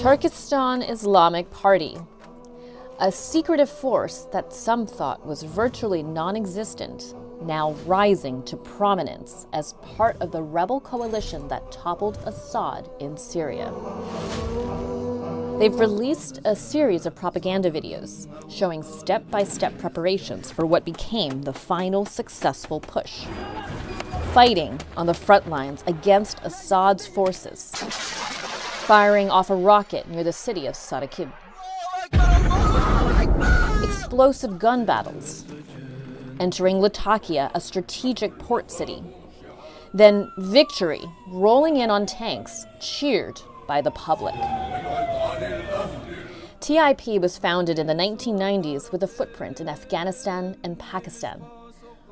Turkestan Islamic Party, a secretive force that some thought was virtually non-existent, now rising to prominence as part of the rebel coalition that toppled Assad in Syria. They've released a series of propaganda videos showing step-by-step preparations for what became the final successful push. Fighting on the front lines against Assad's forces, firing off a rocket near the city of Sarakib, explosive gun battles, entering Latakia, a strategic port city, then victory rolling in on tanks cheered by the public. TIP was founded in the 1990s with a footprint in Afghanistan and Pakistan.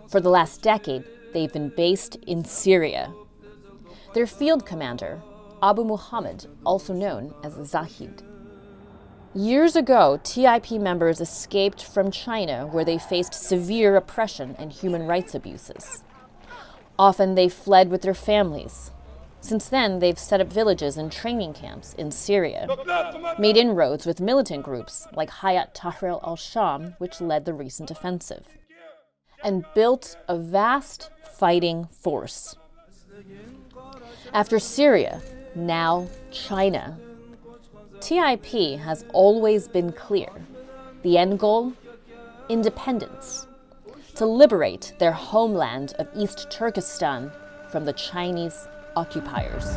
For the last decade, they've been based in Syria. Their field commander, Abu Muhammad, also known as Zahid. Years ago, TIP members escaped from China, where they faced severe oppression and human rights abuses. Often they fled with their families. Since then, they've set up villages and training camps in Syria, made inroads with militant groups like Hayat Tahrir al-Sham, which led the recent offensive, and built a vast fighting force. After Syria, now China. TIP has always been clear. The end goal? Independence. To liberate their homeland of East Turkestan from the Chinese occupiers.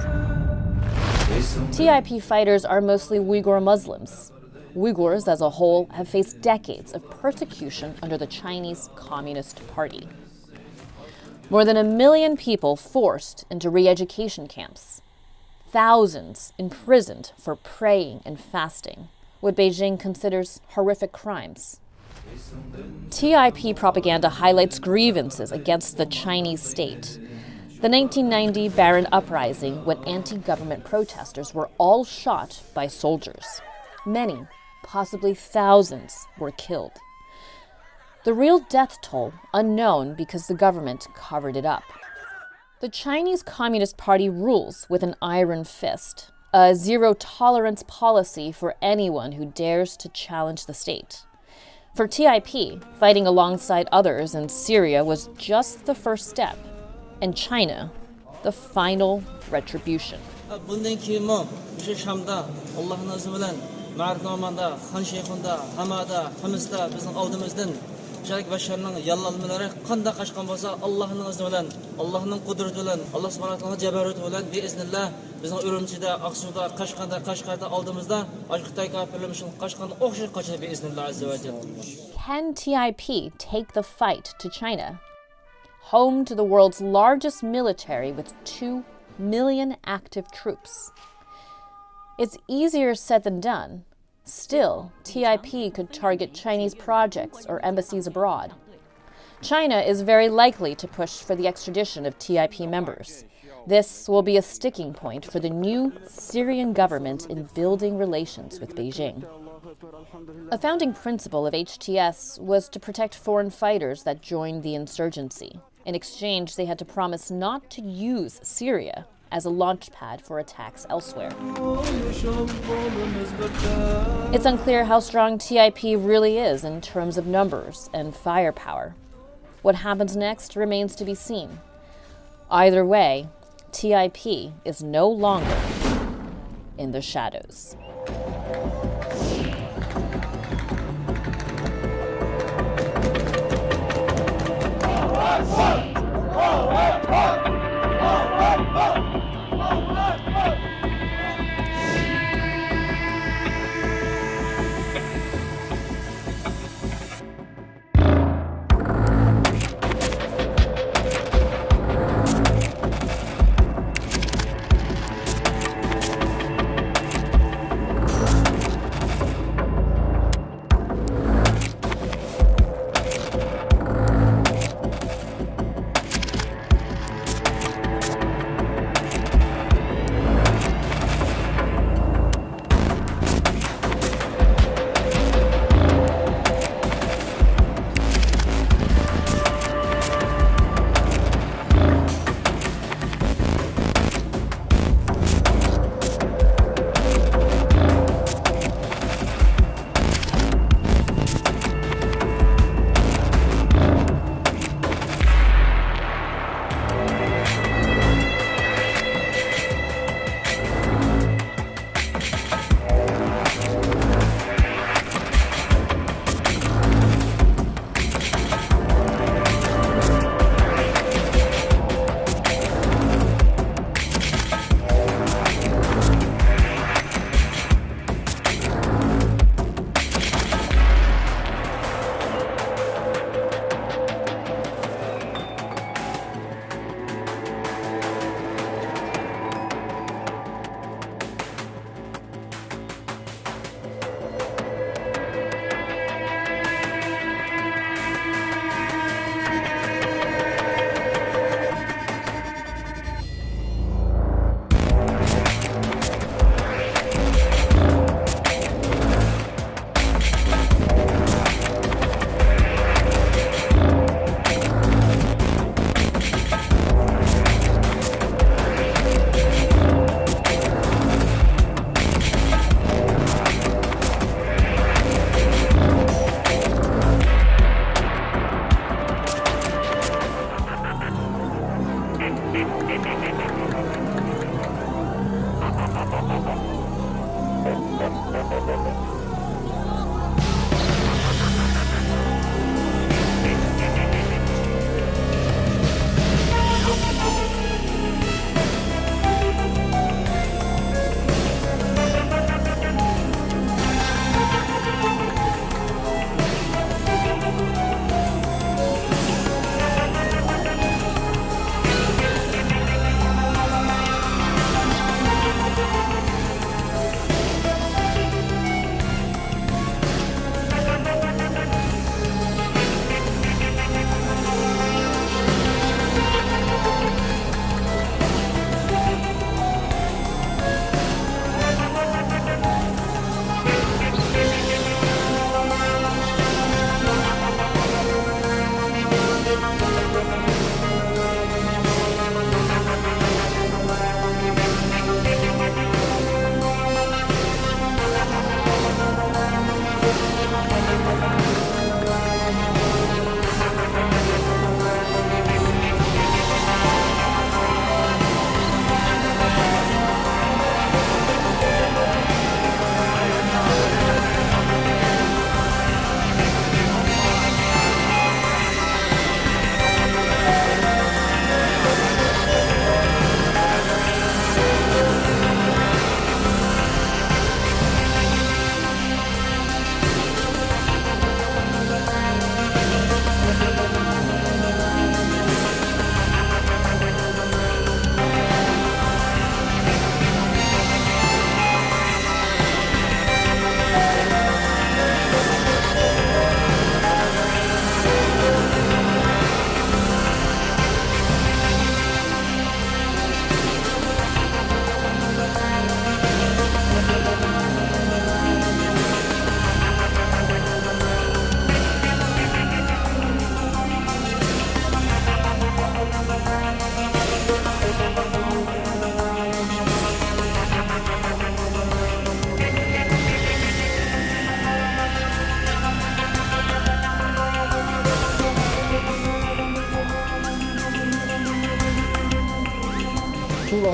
TIP fighters are mostly Uyghur Muslims. Uyghurs as a whole have faced decades of persecution under the Chinese Communist Party. More than 1 million people forced into re-education camps. Thousands imprisoned for praying and fasting, what Beijing considers horrific crimes. TIP propaganda highlights grievances against the Chinese state. The 1990 Baron Uprising, when anti-government protesters were all shot by soldiers. Many, possibly thousands, were killed. The real death toll unknown because the government covered it up. The Chinese Communist Party rules with an iron fist, a zero-tolerance policy for anyone who dares to challenge the state. For TIP, fighting alongside others in Syria was just the first step, and China, the final retribution. Şerik Beşer'nin yallalmaları kanda kaçkan bolsa Allah'ın izni bilen, Allah'ın kudreti bilen, Allah subhanahu wa ta'ala cebareti bilen biiznillah bizning Ürümçide, Aksu'da, Kaşgar'da aldığımızda Xitoy kafirler için Kaşgar'da o'xshab qochadi biiznillah azza wa jalla. Can TIP take the fight to China? Home to the world's largest military with 2 million active troops. It's easier said than done. Still, TIP could target Chinese projects or embassies abroad. China is very likely to push for the extradition of TIP members. This will be a sticking point for the new Syrian government in building relations with Beijing. A founding principle of HTS was to protect foreign fighters that joined the insurgency. In exchange, they had to promise not to use Syria as a launch pad for attacks elsewhere. It's unclear how strong TIP really is in terms of numbers and firepower. What happens next remains to be seen. Either way, TIP is no longer in the shadows.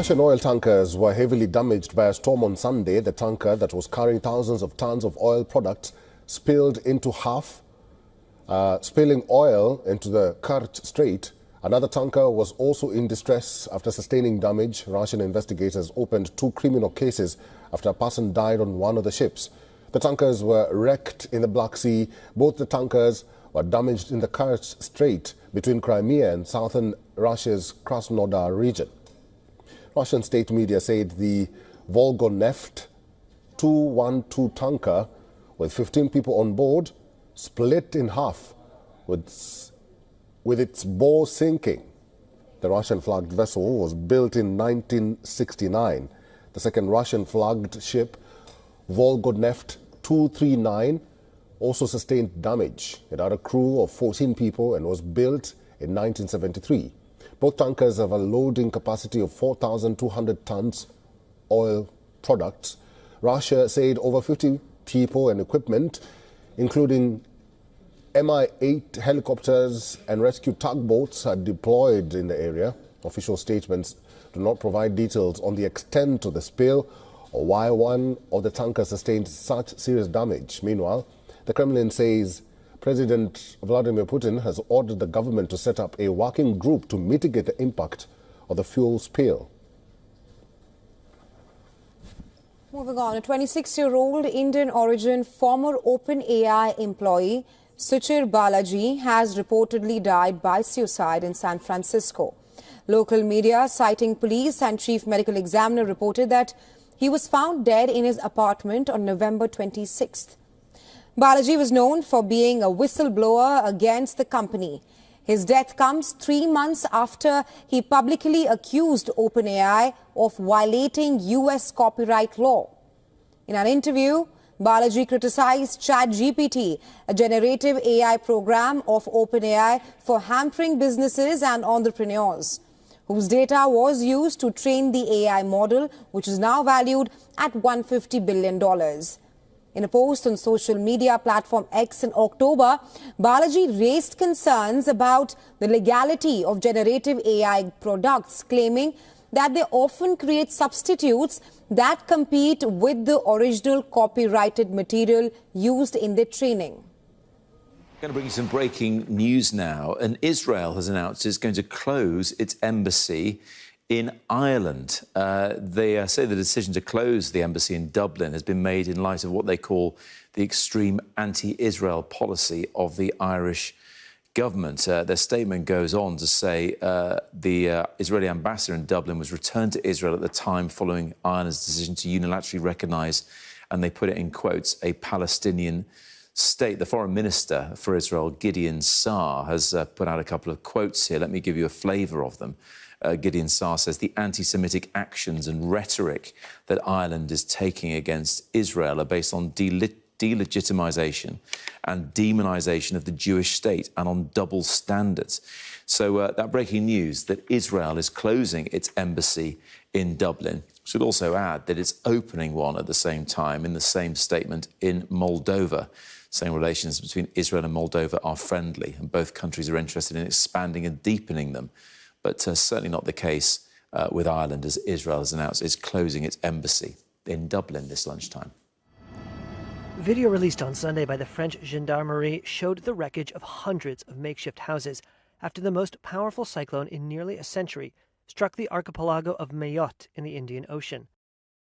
Russian oil tankers were heavily damaged by a storm on Sunday. The tanker that was carrying thousands of tons of oil products spilled into half, spilling oil into the Kerch Strait. Another tanker was also in distress after sustaining damage. Russian investigators opened 2 criminal cases after a person died on one of the ships. The tankers were wrecked in the Black Sea. Both the tankers were damaged in the Kerch Strait between Crimea and southern Russia's Krasnodar region. Russian state media said the Volgoneft 212 tanker with 15 people on board split in half with its bow sinking. The Russian-flagged vessel was built in 1969. The second Russian-flagged ship, Volgoneft 239, also sustained damage. It had a crew of 14 people and was built in 1973. Both tankers have a loading capacity of 4,200 tons oil products. Russia said over 50 people and equipment, including Mi-8 helicopters and rescue tugboats, are deployed in the area. Official statements do not provide details on the extent of the spill or why one of the tankers sustained such serious damage. Meanwhile, the Kremlin says President Vladimir Putin has ordered the government to set up a working group to mitigate the impact of the fuel spill. Moving on, a 26-year-old Indian origin former OpenAI employee Suchir Balaji has reportedly died by suicide in San Francisco. Local media, citing police and chief medical examiner, reported that he was found dead in his apartment on November 26th. Balaji was known for being a whistleblower against the company. His death comes 3 months after he publicly accused OpenAI of violating US copyright law. In an interview, Balaji criticized ChatGPT, a generative AI program of OpenAI, for hampering businesses and entrepreneurs, whose data was used to train the AI model, which is now valued at $150 billion. In a post on social media platform X in October, Balaji raised concerns about the legality of generative AI products, claiming that they often create substitutes that compete with the original copyrighted material used in their training. I'm going to bring you some breaking news now. And Israel has announced it's going to close its embassy in Ireland. They say the decision to close the embassy in Dublin has been made in light of what they call the extreme anti-Israel policy of the Irish government. Their statement goes on to say the Israeli ambassador in Dublin was returned to Israel at the time following Ireland's decision to unilaterally recognise, and they put it in quotes, a Palestinian state. The foreign minister for Israel, Gideon Saar, has put out a couple of quotes here. Let me give you a flavour of them. Gideon Saar says the anti-Semitic actions and rhetoric that Ireland is taking against Israel are based on delegitimization and demonization of the Jewish state and on double standards. So that breaking news that Israel is closing its embassy in Dublin should also add that it's opening one at the same time in the same statement in Moldova, saying relations between Israel and Moldova are friendly and both countries are interested in expanding and deepening them. But certainly not the case with Ireland, as Israel has announced it's closing its embassy in Dublin this lunchtime. Video released on Sunday by the French Gendarmerie showed the wreckage of hundreds of makeshift houses after the most powerful cyclone in nearly a century struck the archipelago of Mayotte in the Indian Ocean.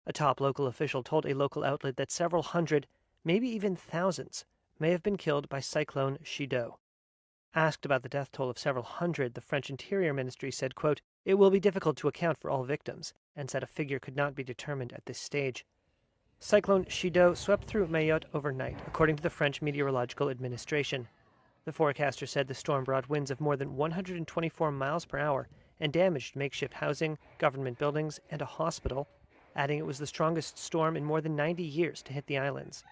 A top local official told a local outlet that several hundred, maybe even thousands, may have been killed by Cyclone Chido. Asked about the death toll of several hundred, the French Interior Ministry said, quote, "It will be difficult to account for all victims," and said a figure could not be determined at this stage. Cyclone Chido swept through Mayotte overnight, according to the French Meteorological Administration. The forecaster said the storm brought winds of more than 124 miles per hour and damaged makeshift housing, government buildings, and a hospital, adding it was the strongest storm in more than 90 years to hit the islands.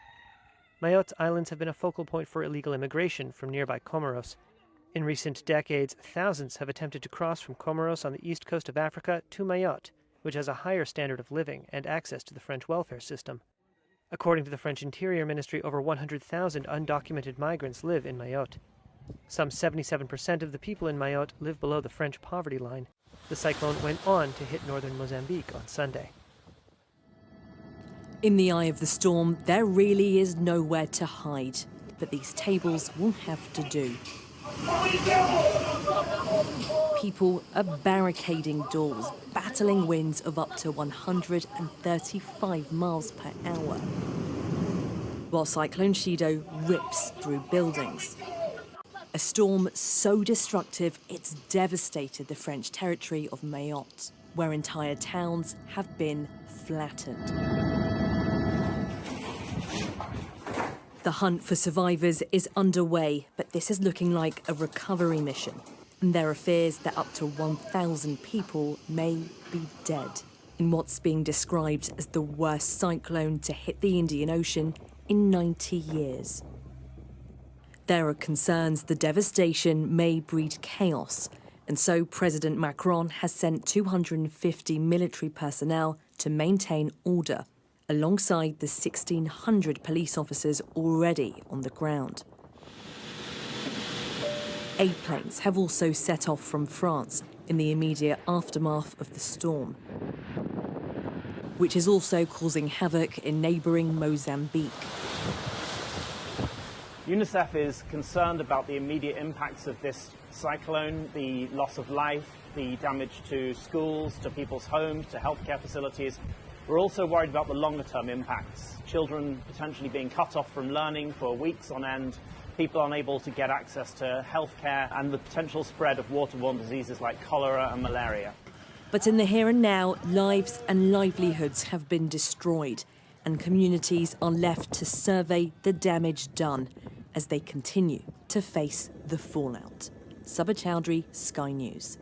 Mayotte's islands have been a focal point for illegal immigration from nearby Comoros. In recent decades, thousands have attempted to cross from Comoros on the east coast of Africa to Mayotte, which has a higher standard of living and access to the French welfare system. According to the French Interior Ministry, over 100,000 undocumented migrants live in Mayotte. Some 77% of the people in Mayotte live below the French poverty line. The cyclone went on to hit northern Mozambique on Sunday. In the eye of the storm, there really is nowhere to hide. But these tables will have to do. People are barricading doors, battling winds of up to 135 miles per hour, while Cyclone Chido rips through buildings. A storm so destructive it's devastated the French territory of Mayotte, where entire towns have been flattened. The hunt for survivors is underway, but this is looking like a recovery mission. And there are fears that up to 1,000 people may be dead in what's being described as the worst cyclone to hit the Indian Ocean in 90 years. There are concerns the devastation may breed chaos, and so President Macron has sent 250 military personnel to maintain order, alongside the 1,600 police officers already on the ground. 8 planes have also set off from France in the immediate aftermath of the storm, which is also causing havoc in neighbouring Mozambique. UNICEF is concerned about the immediate impacts of this cyclone, the loss of life, the damage to schools, to people's homes, to healthcare facilities. We're also worried about the longer-term impacts. Children potentially being cut off from learning for weeks on end, people unable to get access to healthcare, and the potential spread of waterborne diseases like cholera and malaria. But in the here and now, lives and livelihoods have been destroyed, and communities are left to survey the damage done as they continue to face the fallout. Sabah Chowdhury, Sky News.